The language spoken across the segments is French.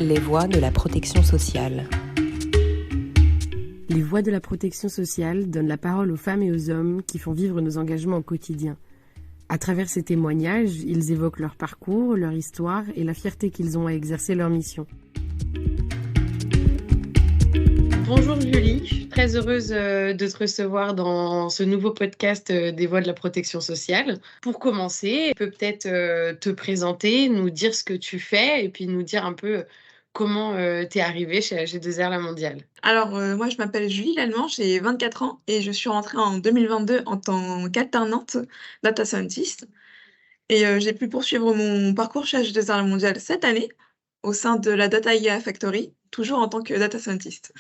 Les voix de la protection sociale. Les voix de la protection sociale donnent la parole aux femmes et aux hommes qui font vivre nos engagements au quotidien. À travers ces témoignages, ils évoquent leur parcours, leur histoire et la fierté qu'ils ont à exercer leur mission. Bonjour Julie, je suis très heureuse de te recevoir dans ce nouveau podcast des voix de la protection sociale. Pour commencer, tu peux peut-être te présenter, nous dire ce que tu fais et puis nous dire un peu comment tu es arrivée chez AG2R La Mondiale. Alors, moi, je m'appelle Julie Lallemand, j'ai 24 ans et je suis rentrée en 2022 en tant qu'alternante data scientist. Et j'ai pu poursuivre mon parcours chez AG2R La Mondiale cette année au sein de la Data IA Factory, toujours en tant que data scientist.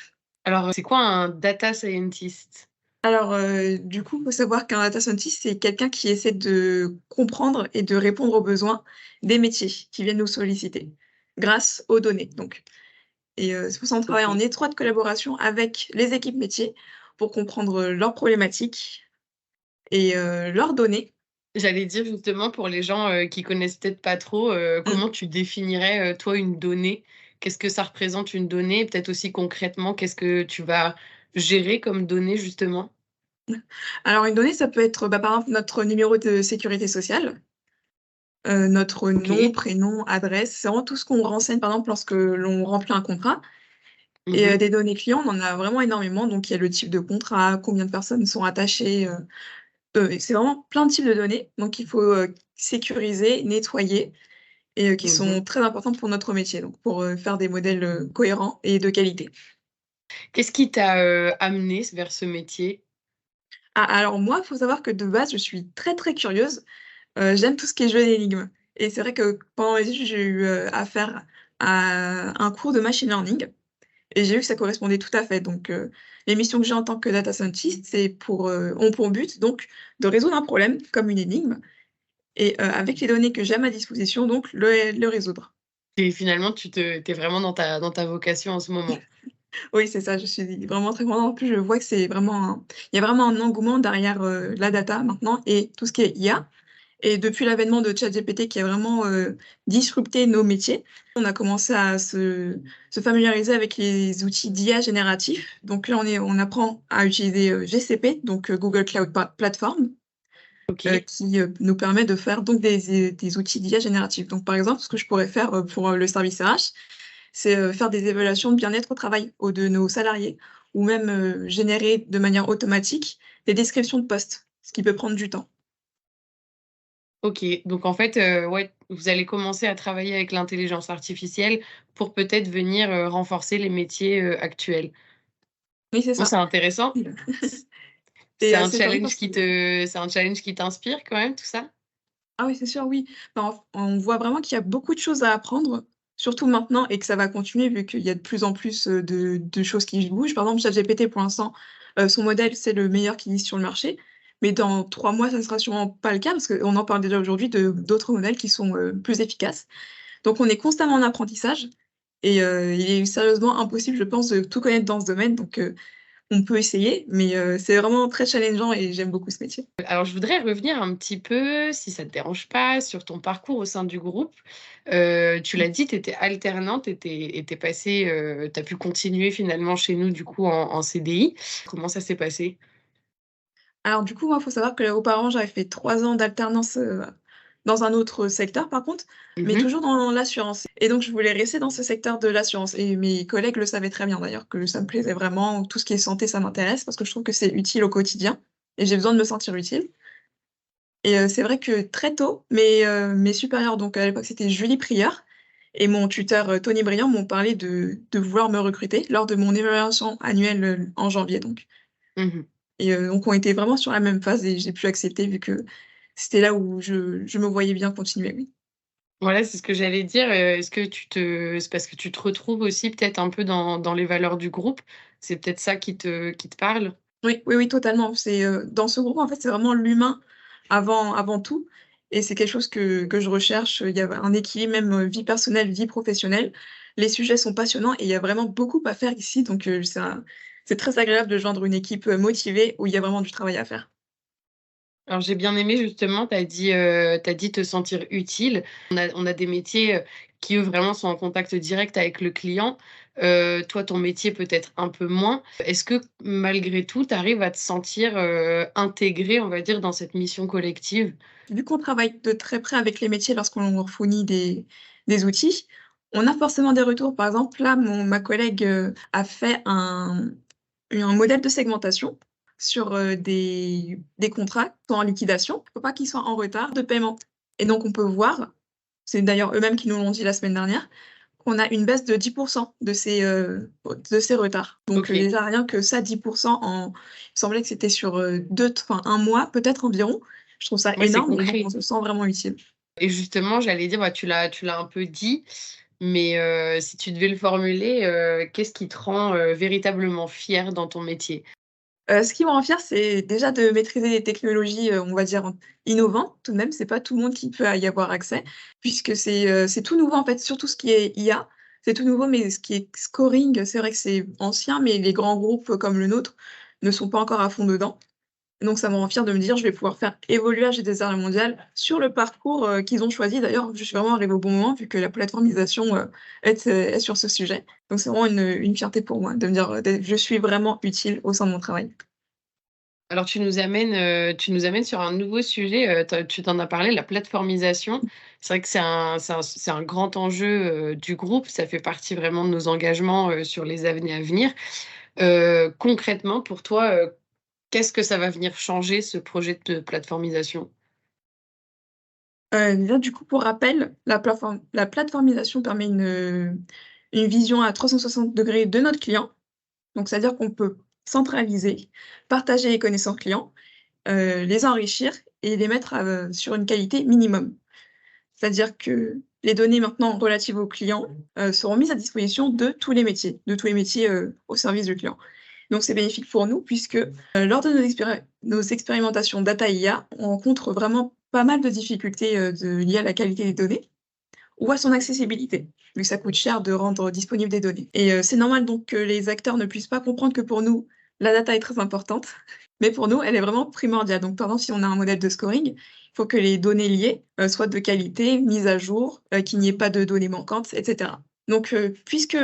Alors, c'est quoi un data scientist? Alors, du coup, il faut savoir qu'un data scientist, c'est quelqu'un qui essaie de comprendre et de répondre aux besoins des métiers qui viennent nous solliciter grâce aux données, donc. Et c'est pour ça qu'on travaille en étroite collaboration avec les équipes métiers pour comprendre leurs problématiques et leurs données. J'allais dire justement pour les gens qui connaissent peut-être pas trop, comment tu définirais toi une donnée? Qu'est-ce que ça représente une donnée? Peut-être aussi concrètement, qu'est-ce que tu vas gérer comme donnée justement? Alors une donnée, ça peut être, par exemple, notre numéro de sécurité sociale, notre nom, OK. prénom, adresse. C'est vraiment tout ce qu'on renseigne, par exemple, lorsque l'on remplit un contrat. Et Mmh. des données clients, on en a vraiment énormément. Donc il y a le type de contrat, combien de personnes sont attachées, et c'est vraiment plein de types de données. Donc il faut, sécuriser, nettoyer et qui Mmh. sont très importantes pour notre métier, donc pour, faire des modèles, cohérents et de qualité. Qu'est-ce qui t'a amenée vers ce métier? Ah, alors moi, il faut savoir que de base, je suis très, très curieuse, j'aime tout ce qui est jeu d'énigmes et c'est vrai que pendant mes études, j'ai eu, affaire à un cours de machine learning et j'ai vu que ça correspondait tout à fait. Donc les missions que j'ai en tant que data scientist, c'est ont pour but donc de résoudre un problème comme une énigme et avec les données que j'ai à ma disposition, donc le résoudre. Et finalement, tu es vraiment dans ta vocation en ce moment? Oui, c'est ça, je suis vraiment très contente. En plus, je vois que c'est vraiment il y a vraiment un engouement derrière, la data maintenant et tout ce qui est IA et depuis l'avènement de ChatGPT qui a vraiment, disrupté nos métiers, on a commencé à se familiariser avec les outils d'IA génératifs. Donc là, on apprend à utiliser, GCP, donc Google Cloud Platform, OK. qui, nous permet de faire donc des outils d'IA génératifs. Donc par exemple, ce que je pourrais faire, pour, le service RH, c'est, faire des évaluations de bien-être au travail de nos salariés ou même, générer de manière automatique des descriptions de postes, ce qui peut prendre du temps. OK. Donc en fait, ouais, vous allez commencer à travailler avec l'intelligence artificielle pour peut-être venir renforcer les métiers actuels. Oui, c'est Bon, ça. c'est intéressant. C'est C'est un assez dingue challenge parce que qui t'inspire quand même, tout ça? ah oui, c'est sûr, oui. Bah, on voit vraiment qu'il y a beaucoup de choses à apprendre, surtout maintenant et que ça va continuer vu qu'il y a de plus en plus, de choses qui bougent. Par exemple, ChatGPT pour l'instant, son modèle, c'est le meilleur qui existe sur le marché, mais dans 3 mois, ça ne sera sûrement pas le cas parce qu'on en parle déjà aujourd'hui de d'autres modèles qui sont, plus efficaces. Donc on est constamment en apprentissage et il est sérieusement impossible, je pense, de tout connaître dans ce domaine donc on peut essayer, mais c'est vraiment très challengeant et j'aime beaucoup ce métier. Alors je voudrais revenir un petit peu, si ça te dérange pas, sur ton parcours au sein du groupe. Tu l'as dit, tu étais alternante et tu passée, tu as pu continuer finalement chez nous du coup en CDI. Comment ça s'est passé? Alors du coup, moi, il faut savoir qu'auparavant, j'avais fait 3 ans d'alternance, dans un autre secteur par contre, mais Mmh. toujours dans l'assurance et donc je voulais rester dans ce secteur de l'assurance et mes collègues le savaient très bien d'ailleurs que ça me plaisait vraiment. Tout ce qui est santé, ça m'intéresse parce que je trouve que c'est utile au quotidien et j'ai besoin de me sentir utile et c'est vrai que très tôt, mes supérieurs, donc à l'époque, c'était Julie Prieur et mon tuteur, Tony Briand m'ont parlé de vouloir me recruter lors de mon évaluation annuelle, en janvier donc. Mmh. Et donc on était vraiment sur la même phase et j'ai pu accepter vu que c'était là où je me voyais bien continuer, oui. Voilà, c'est ce que j'allais dire, est-ce que c'est parce que tu te retrouves aussi peut-être un peu dans les valeurs du groupe? C'est peut-être ça qui te parle? Oui, oui, oui, totalement. C'est, dans ce groupe, en fait, c'est vraiment l'humain avant tout et c'est quelque chose que je recherche. Il y a un équilibre même, vie personnelle, vie professionnelle. Les sujets sont passionnants et il y a vraiment beaucoup à faire ici donc c'est très agréable de joindre une équipe, motivée où il y a vraiment du travail à faire. Alors j'ai bien aimé justement, t'as dit te sentir utile. On a des métiers qui eux vraiment sont en contact direct avec le client. Toi, ton métier peut-être un peu moins. Est-ce que malgré tout, tu arrives à te sentir intégré, on va dire, dans cette mission collective? Vu qu'on travaille de très près avec les métiers lorsqu'on leur fournit des outils, on a forcément des retours. Par exemple, là, ma collègue, a fait un modèle de segmentation sur, des contrats qui sont en liquidation. Il ne faut pas qu'ils soient en retard de paiement et donc on peut voir, c'est d'ailleurs eux-mêmes qui nous l'ont dit la semaine dernière, qu'on a une baisse de 10 de ces retards. Donc, Ok. déjà rien que ça, 10 il me semblait que c'était sur, 1 mois peut-être environ. Je trouve ça Ouais, c'est énorme et donc concret. on se sent vraiment utile. Et justement, j'allais dire, bah, tu l'as un peu dit, mais si tu devais le formuler, qu'est-ce qui te rend véritablement fier dans ton métier? Ce qui me rend fière, c'est déjà de maîtriser des technologies, on va dire, innovantes tout de même. C'est pas tout le monde qui peut y avoir accès puisque c'est tout nouveau en fait, surtout ce qui est IA. C'est tout nouveau, mais ce qui est scoring, c'est vrai que c'est ancien, mais les grands groupes comme le nôtre ne sont pas encore à fond dedans. Donc ça me rend fière de me dire: «Je vais pouvoir faire évoluer AG2R La Mondiale sur le parcours, qu'ils ont choisi». D'ailleurs, je suis vraiment arrivée au bon moment vu que la plateformisation, est sur ce sujet. Donc c'est vraiment une fierté pour moi de me dire, je suis vraiment utile au sein de mon travail. Alors tu nous amènes sur un nouveau sujet, tu t'en as parlé, la plateformisation. C'est vrai que c'est un grand enjeu, du groupe. Ça fait partie vraiment de nos engagements, sur les années à venir. Concrètement pour toi, qu'est-ce que ça va venir changer ce projet de plateformisation? Déjà du coup, pour rappel, la plateformisation permet une vision à 360 degrés de notre client. Donc c'est-à-dire qu'on peut centraliser, partager les connaissances clients, les enrichir et les mettre, sur une qualité minimum. C'est-à-dire que les données maintenant relatives aux clients, seront mises à disposition de tous les métiers, au service du client. Donc c'est bénéfique pour nous puisque, lors de nos expérimentations data IA, on rencontre vraiment pas mal de difficultés, liées à la qualité des données ou à son accessibilité, vu que ça coûte cher de rendre disponibles des données et c'est normal donc que les acteurs ne puissent pas comprendre que pour nous, la data est très importante, mais pour nous, elle est vraiment primordiale. Donc par exemple, si on a un modèle de scoring, il faut que les données liées, soient de qualité, mises à jour, qu'il n'y ait pas de données manquantes et cetera. Donc puisque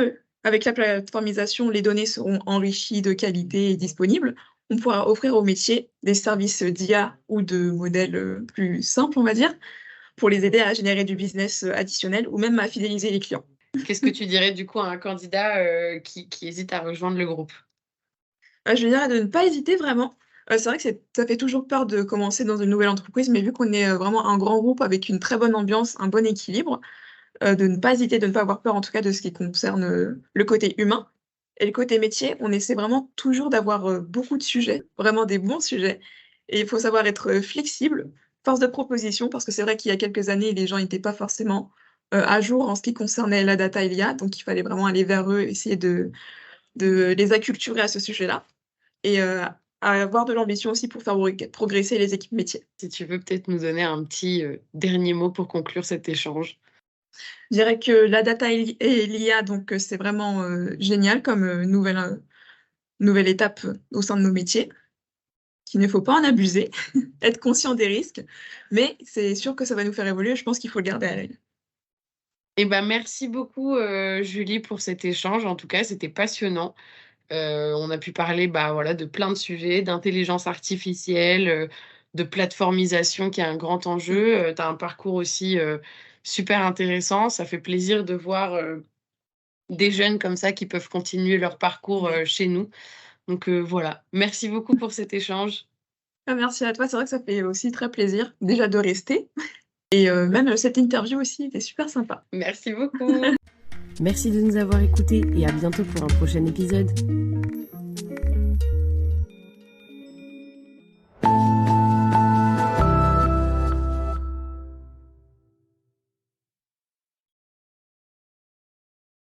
avec la plateformisation, les données seront enrichies de qualité et disponibles, on pourra offrir aux métiers des services d'IA ou de modèles, plus simples, on va dire, pour les aider à générer du business, additionnel ou même à fidéliser les clients. Qu'est-ce que tu dirais du coup à un candidat, qui hésite à rejoindre le groupe? Je lui dirais de ne pas hésiter vraiment. C'est vrai que ça fait toujours peur de commencer dans une nouvelle entreprise, mais vu qu'on est, vraiment un grand groupe avec une très bonne ambiance, un bon équilibre, de ne pas hésiter, de ne pas avoir peur en tout cas de ce qui concerne, le côté humain et le côté métier. On essaie vraiment toujours d'avoir, beaucoup de sujets, vraiment des bons sujets et il faut savoir être, flexible, force de proposition parce que c'est vrai qu'il y a quelques années, les gens n'étaient pas forcément, à jour en ce qui concernait la data et l'IA, donc il fallait vraiment aller vers eux, essayer de les acculturer à ce sujet-là et à avoir de l'ambition aussi pour faire progresser les équipes métiers. Si tu veux peut-être nous donner un petit, dernier mot pour conclure cet échange? Je dirais que la data et l'IA donc c'est vraiment, génial comme, nouvelle étape, au sein de nos métiers, qu'il ne faut pas en abuser, être conscient des risques, mais c'est sûr que ça va nous faire évoluer, je pense qu'il faut le garder à l'œil. Eh ben, merci beaucoup, Julie, pour cet échange. En tout cas, c'était passionnant. On a pu parler, bah, voilà, de plein de sujets, d'intelligence artificielle, de plateformisation qui est un grand enjeu. Tu as un parcours aussi, super intéressant. Ça fait plaisir de voir, des jeunes comme ça qui peuvent continuer leur parcours, chez nous. Donc, voilà. Merci beaucoup pour cet échange. Ah merci à toi, c'est vrai que ça fait aussi très plaisir, déjà de rester et même, cette interview aussi était super sympa. Merci beaucoup. Merci de nous avoir écoutés et à bientôt pour un prochain épisode.